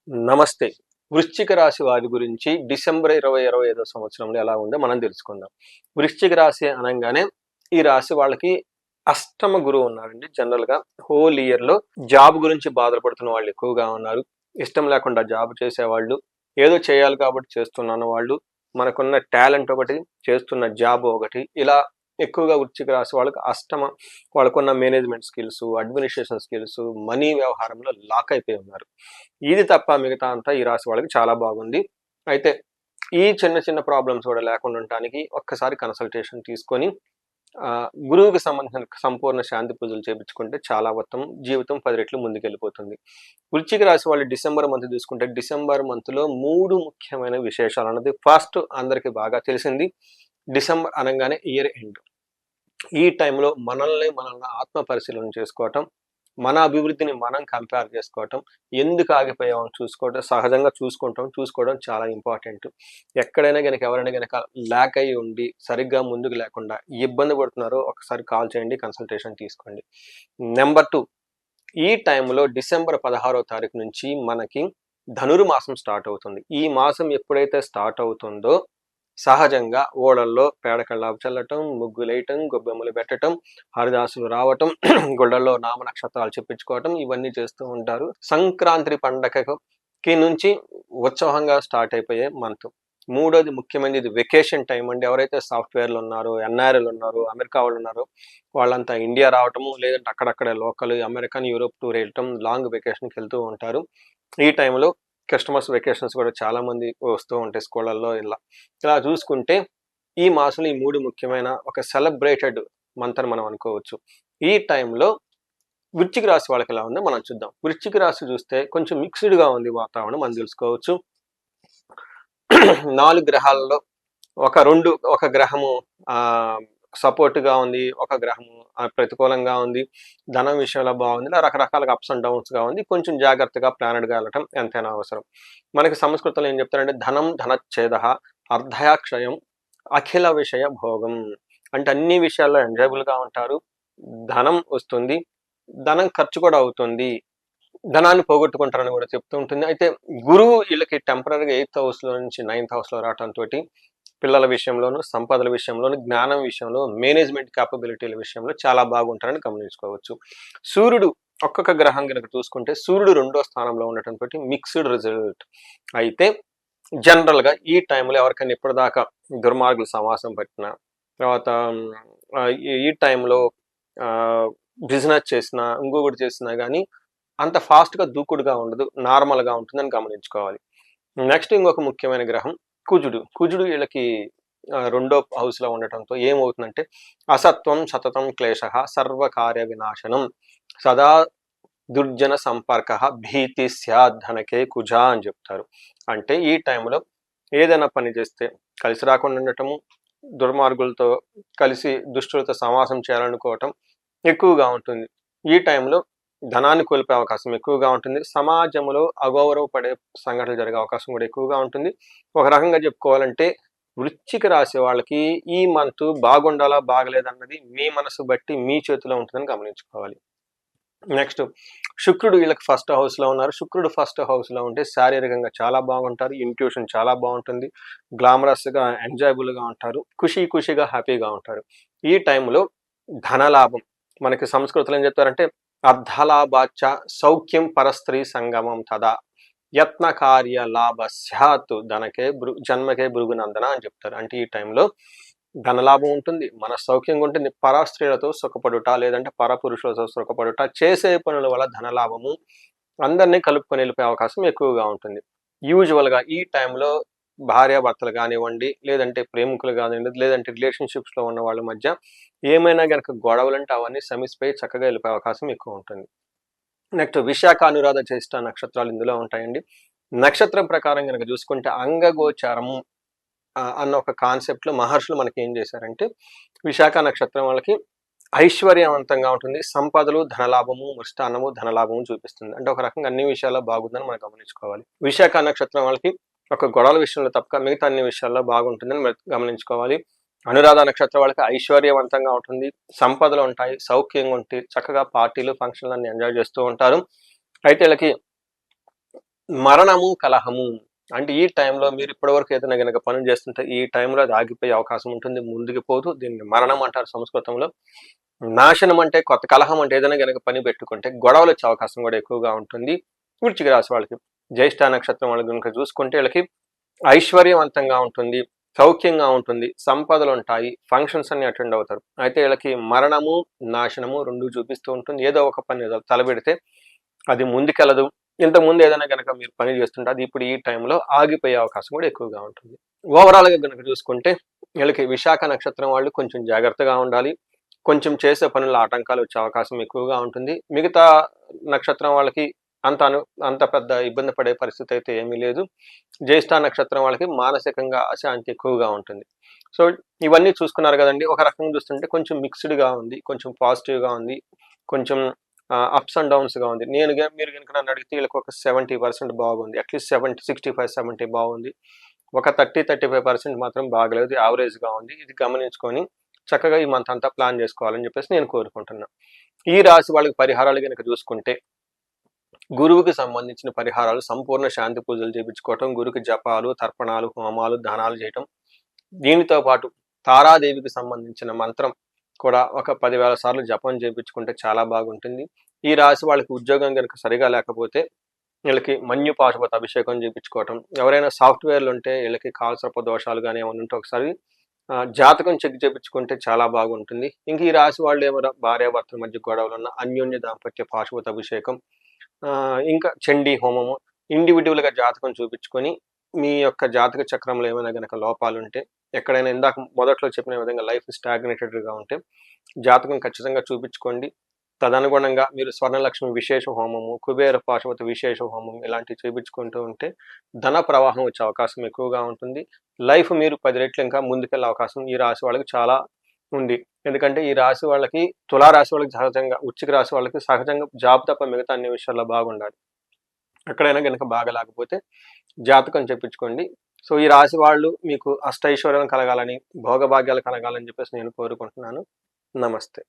నమస్తే. వృశ్చిక రాశి వారి గురించి డిసెంబర్ 2025 సంవత్సరంలో ఎలా ఉందో మనం తెలుసుకుందాం. వృశ్చిక రాశి అనంగానే ఈ రాశి వాళ్ళకి అష్టమ గురువు ఉన్నారండి. జనరల్‌గా హోల్ ఇయర్‌లో జాబ్ గురించి బాధపడుతున్న వాళ్ళు ఎక్కువగా ఉన్నారు. ఇష్టం లేకుండా జాబ్ చేసేవాళ్ళు, ఏదో చేయాలి కాబట్టి చేస్తున్నాను వాళ్ళు, మనకున్న టాలెంట్ ఒకటి, చేస్తున్న జాబ్ ఒకటి ఇలా ఎక్కువగా వృశ్చిక రాశి వాళ్ళకి వాళ్ళకున్న management skills, administration skills, money వ్యవహారంలో లాక్ అయిపోయి ఉన్నారు. ఇది తప్ప మిగతా అంతా ఈ రాశి వాళ్ళకి చాలా బాగుంది. అయితే ఈ చిన్న చిన్న ప్రాబ్లమ్స్ కూడా లేకుండా ఉండటానికి ఒక్కసారి కన్సల్టేషన్ తీసుకొని గురువుకి సంబంధించిన సంపూర్ణ శాంతి పూజలు చేపించుకుంటే చాలా జీవితం 10 రెట్లు ముందుకెళ్ళిపోతుంది. వృశ్చిక రాశి వాళ్ళు డిసెంబర్ మంత్ తీసుకుంటే డిసెంబర్ మంత్‌లో 3 ముఖ్యమైన విశేషాలు అన్నది ఫస్ట్ అందరికి బాగా తెలిసింది. డిసెంబర్ అనంగానే ఇయర్ ఎండ్. ఈ టైంలో మనల్ని ఆత్మ పరిశీలన చేసుకోవటం, మన అభివృద్ధిని మనం కంపేర్ చేసుకోవటం, ఎందుకు ఆగిపోయామో సహజంగా చూసుకోవడం చాలా ఇంపార్టెంట్. ఎక్కడైనా గనక ఎవరైనా గనక ల్యాక్ అయ్యి ఉండి సరిగ్గా ముందుకు లేకుండా ఇబ్బంది పడుతున్నారో ఒకసారి కాల్ చేయండి, కన్సల్టేషన్ తీసుకోండి. నెంబర్ 2, ఈ టైంలో డిసెంబర్ 16వ తారీఖు నుంచి మనకి ధనుర్మాసం స్టార్ట్ అవుతుంది. ఈ మాసం ఎప్పుడైతే స్టార్ట్ అవుతుందో సహజంగా ఓడల్లో పేడ కల్లాపు చల్లటం, ముగ్గులేయటం, గొబ్బెమ్మలు పెట్టటం, హరిదాసులు రావటం, గుళ్ళల్లో నామ నక్షత్రాలు చెప్పించుకోవటం ఇవన్నీ చేస్తూ ఉంటారు. సంక్రాంతి పండగకి నుంచి ఉత్సాహంగా స్టార్ట్ అయిపోయే మంత్. మూడోది ముఖ్యమైనది ఇది వెకేషన్ టైం అండి. ఎవరైతే సాఫ్ట్వేర్లు ఉన్నారో, ఎన్ఆర్ఐలు ఉన్నారో, అమెరికా వాళ్ళు ఉన్నారో వాళ్ళంతా ఇండియా రావటము, లేదంటే అక్కడక్కడే లోకల్ అమెరికన్, యూరోప్ టూర్ వెళ్ళటం, లాంగ్ వెకేషన్కి వెళ్తూ ఉంటారు. ఈ టైంలో కస్టమర్స్ వెకేషన్స్ కూడా చాలా మంది వస్తూ ఉంటాయి స్కూళ్ళల్లో. ఇలా చూసుకుంటే ఈ మాసంలో ఈ 3 ముఖ్యమైన ఒక సెలబ్రేటెడ్ మంత్ అని మనం అనుకోవచ్చు. ఈ టైంలో వృశ్చిక రాశి వాళ్ళకి ఎలా ఉందో మనం చూద్దాం. వృశ్చిక రాశి చూస్తే కొంచెం మిక్స్డ్గా ఉంది వాతావరణం మనం తెలుసుకోవచ్చు. 4 గ్రహాలలో ఒక గ్రహము సపోర్ట్గా ఉంది, ఒక గ్రహము ప్రతికూలంగా ఉంది, ధనం విషయంలో బాగుంది, ఇలా రకరకాలుగా అప్స్ అండ్ డౌన్స్గా ఉంది. కొంచెం జాగ్రత్తగా ప్లానెడ్గా వెళ్ళటం ఎంతైనా అవసరం. మనకి సంస్కృతంలో ఏం చెప్తారంటే ధనం ధనచ్ఛేద అర్ధయాక్షయం అఖిల విషయ భోగం. అంటే అన్ని విషయాల్లో ఎంజాయబుల్గా ఉంటారు, ధనం వస్తుంది, ధనం ఖర్చు కూడా అవుతుంది, ధనాన్ని పోగొట్టుకుంటారని కూడా చెప్తూ ఉంటుంది. అయితే గురువు వీళ్ళకి టెంపరీగా 8th హౌస్లో నుంచి 9th హౌస్లో రావడంతో పిల్లల విషయంలోను, సంపదల విషయంలోను, జ్ఞానం విషయంలో, మేనేజ్మెంట్ క్యాపబిలిటీల విషయంలో చాలా బాగుంటారని గమనించుకోవచ్చు. సూర్యుడు ఒక్కొక్క గ్రహం కనుక చూసుకుంటే సూర్యుడు 2వ స్థానంలో ఉండటంతో మిక్స్డ్ రిజల్ట్. అయితే జనరల్గా ఈ టైంలో ఎవరికైనా ఇప్పటిదాకా దుర్మార్గులు సమాసం పట్టిన తర్వాత ఈ టైంలో బిజినెస్ చేసినా ఇంకొకటి చేసినా కానీ అంత ఫాస్ట్గా దూకుడుగా ఉండదు, నార్మల్గా ఉంటుందని గమనించుకోవాలి. నెక్స్ట్ ఇంకొక ముఖ్యమైన గ్రహం కుజుడు వీళ్ళకి 2వ హౌస్లో ఉండటంతో ఏమవుతుందంటే అసత్వం సతతం క్లేశ సర్వకార్య వినాశనం సదా దుర్జన సంపర్క భీతి స్యాద్ధనకే కుజ అని చెప్తారు. అంటే ఈ టైంలో ఏదైనా పని చేస్తే కలిసి రాకుండా ఉండటము, దుర్మార్గులతో కలిసి దుష్టులతో సమాసం చేయాలనుకోవటం ఎక్కువగా ఉంటుంది. ఈ టైంలో ధనాన్ని కోల్పోయే అవకాశం ఎక్కువగా ఉంటుంది. సమాజంలో అగౌరవపడే సంఘటనలు జరిగే అవకాశం కూడా ఎక్కువగా ఉంటుంది. ఒక రకంగా చెప్పుకోవాలంటే వృశ్చిక రాశి వాళ్ళకి ఈ మంత్ బాగుండాలా బాగలేదన్నది మీ మనసు బట్టి మీ చేతిలో ఉంటుందని గమనించుకోవాలి. నెక్స్ట్ శుక్రుడు వీళ్ళకి 1st హౌస్లో ఉన్నారు. శుక్రుడు 1st హౌస్లో ఉంటే శారీరకంగా చాలా బాగుంటారు, ఇంట్యూషన్ చాలా బాగుంటుంది, గ్లామరస్గా ఎంజాయబుల్గా ఉంటారు, ఖుషీగా హ్యాపీగా ఉంటారు. ఈ టైంలో ధనలాభం మనకి సంస్కృతిలో ఏం చెప్తారంటే అర్ధలాభాచ సౌఖ్యం పరస్త్రీ సంగమం తదా యత్న కార్య లాభ స్యాత్ జన్మకే భృగునందన అని చెప్తారు. అంటే ఈ టైంలో ధనలాభం ఉంటుంది, మన సౌఖ్యంగా ఉంటుంది, పరస్త్రీలతో సుఖపడుట లేదంటే పరపురుషులతో సుఖపడుట, చేసే పనుల వల్ల ధనలాభము, అందరినీ కలుపుకొని వెళ్ళిపోయే అవకాశం ఎక్కువగా ఉంటుంది. యూజువల్గా ఈ టైంలో భార్యాభర్తలు కానివ్వండి, లేదంటే ప్రేమికులు కానివ్వండి, లేదంటే రిలేషన్షిప్స్లో ఉన్న వాళ్ళ మధ్య ఏమైనా కనుక గొడవలంటే అవన్నీ సమిసిపోయి చక్కగా వెళ్ళిపోయే అవకాశం ఎక్కువ ఉంటుంది. నెక్స్ట్ విశాఖ అనురాధ జ్యేష్ఠ నక్షత్రాలు ఇందులో ఉంటాయండి. నక్షత్రం ప్రకారం కనుక చూసుకుంటే అంగగోచారము అన్న ఒక కాన్సెప్ట్లో మహర్షులు మనకి ఏం చేశారంటే విశాఖ నక్షత్రం వాళ్ళకి ఐశ్వర్యవంతంగా ఉంటుంది, సంపదలు, ధనలాభము, మృష్టాన్నము, ధనలాభము చూపిస్తుంది. అంటే ఒక రకంగా అన్ని విషయాల్లో బాగుందని మనం గమనించుకోవాలి. విశాఖ నక్షత్రం వాళ్ళకి ఒక గొడవల విషయంలో తప్పక మిగతా అన్ని విషయాల్లో బాగుంటుందని గమనించుకోవాలి. అనురాధ నక్షత్రం వాళ్ళకి ఐశ్వర్యవంతంగా ఉంటుంది, సంపదలు ఉంటాయి, సౌఖ్యంగా ఉంటాయి, చక్కగా పార్టీలు ఫంక్షన్లు అన్ని ఎంజాయ్ చేస్తూ ఉంటారు. అయితే వీళ్ళకి మరణము, కలహము అంటే ఈ టైంలో మీరు ఇప్పటివరకు ఏదైనా గనక పనులు చేస్తుంటే ఈ టైంలో అది ఆగిపోయే అవకాశం ఉంటుంది. ముందుకు పోదు. దీన్ని మరణం అంటారు సంస్కృతంలో. నాశనం అంటే కొత్త కలహం అంటే ఏదైనా గనక పని పెట్టుకుంటే గొడవలు వచ్చే అవకాశం కూడా ఎక్కువగా ఉంటుంది. వృశ్చిక రాశి వాళ్ళకి జ్యేష్ఠ నక్షత్రం వాళ్ళకి కనుక చూసుకుంటే వీళ్ళకి ఐశ్వర్యవంతంగా ఉంటుంది, సౌఖ్యంగా ఉంటుంది, సంపదలు ఉంటాయి, ఫంక్షన్స్ అన్ని అటెండ్ అవుతారు. అయితే వీళ్ళకి మరణము, నాశనము రెండు చూపిస్తూ ఉంటుంది. ఏదో ఒక పని తలపెడితే అది ముందుకెళ్ళదు. ఇంతకుముందు ఏదైనా కనుక మీరు పని చేస్తుంటే అది ఇప్పుడు ఈ టైంలో ఆగిపోయే అవకాశం కూడా ఎక్కువగా ఉంటుంది. ఓవరాల్గా కనుక చూసుకుంటే వీళ్ళకి విశాఖ నక్షత్రం వాళ్ళు కొంచెం జాగ్రత్తగా ఉండాలి. కొంచెం చేసే పనుల్లో ఆటంకాలు వచ్చే అవకాశం ఎక్కువగా ఉంటుంది. మిగతా నక్షత్రం వాళ్ళకి అంత అంత పెద్ద ఇబ్బంది పడే పరిస్థితి అయితే ఏమీ లేదు. జ్యేష్ఠ నక్షత్రం వాళ్ళకి మానసికంగా అశాంతి ఎక్కువగా ఉంటుంది. సో ఇవన్నీ చూసుకున్నారు కదండి. ఒక రకంగా చూస్తుంటే కొంచెం మిక్స్డ్గా ఉంది, కొంచెం పాజిటివ్గా ఉంది, కొంచెం అప్స్ అండ్ డౌన్స్గా ఉంది. మీరు కనుక నన్ను అడిగితే వీళ్ళకి ఒక 70% బాగుంది, అట్లీస్ట్ 65-70 బాగుంది. ఒక 30-35% మాత్రం బాగలేదు, యావరేజ్గా ఉంది. ఇది గమనించుకొని చక్కగా ఈ మంత్ అంతా ప్లాన్ చేసుకోవాలని చెప్పేసి నేను కోరుకుంటున్నాను. ఈ రాశి వాళ్ళకి పరిహారాలు కనుక చూసుకుంటే గురువుకి సంబంధించిన పరిహారాలు, సంపూర్ణ శాంతి పూజలు చేయించుకోవటం, గురుకి జపాలు, తర్పణాలు, హోమాలు, దానాలు చేయటం, దీనితో పాటు తారాదేవికి సంబంధించిన మంత్రం కూడా ఒక 10,000 సార్లు జపం చేయించుకుంటే చాలా బాగుంటుంది. ఈ రాశి వాళ్ళకి ఉద్యోగం కనుక సరిగా లేకపోతే వీళ్ళకి మన్యు పాశుపత అభిషేకం చేయించుకోవటం, ఎవరైనా సాఫ్ట్వేర్లు ఉంటే వీళ్ళకి కాలసర్ప దోషాలు కానీ ఏమైనా ఉంటే ఒకసారి జాతకం చెక్ చేయించుకుంటే చాలా బాగుంటుంది. ఇంక ఈ రాశి వాళ్ళు ఏమైనా భార్యాభర్తల మధ్య గొడవలు ఉన్న అన్యోన్య దాంపత్య పాశుపత అభిషేకం, ఇంకా చండీ హోమము, ఇండివిజువల్గా జాతకం చూపించుకొని మీ యొక్క జాతక చక్రంలో ఏమైనా గనక లోపాలు ఉంటే, ఎక్కడైనా ఇందాక మొదట్లో చెప్పిన విధంగా లైఫ్ స్టాగ్నేటెడ్గా ఉంటే జాతకం ఖచ్చితంగా చూపించుకోండి. తదనుగుణంగా మీరు స్వర్ణలక్ష్మి విశేష హోమము, కుబేర పాశుపత విశేష హోమం ఇలాంటివి చేయించుకుంటూ ఉంటే ధన ప్రవాహం వచ్చే అవకాశం ఎక్కువగా ఉంటుంది. లైఫ్ మీరు 10 రెట్లు ఇంకా ముందుకెళ్ళే అవకాశం ఈ రాశి వాళ్ళకి చాలా ఉంది. ఎందుకంటే ఈ రాశి వాళ్ళకి, తులారాశి వాళ్ళకి సహజంగా, వృశ్చిక రాశి వాళ్ళకి సహజంగా జాబ్ తప్ప మిగతా అన్ని విషయాల్లో బాగుండాలి. ఎక్కడైనా కనుక బాగలేకపోతే జాతకం చెప్పించుకోండి. సో ఈ రాశి వాళ్ళు మీకు అష్టైశ్వర్యం కలగాలని, భోగభాగ్యాలు కలగాలని చెప్పేసి నేను కోరుకుంటున్నాను. నమస్తే.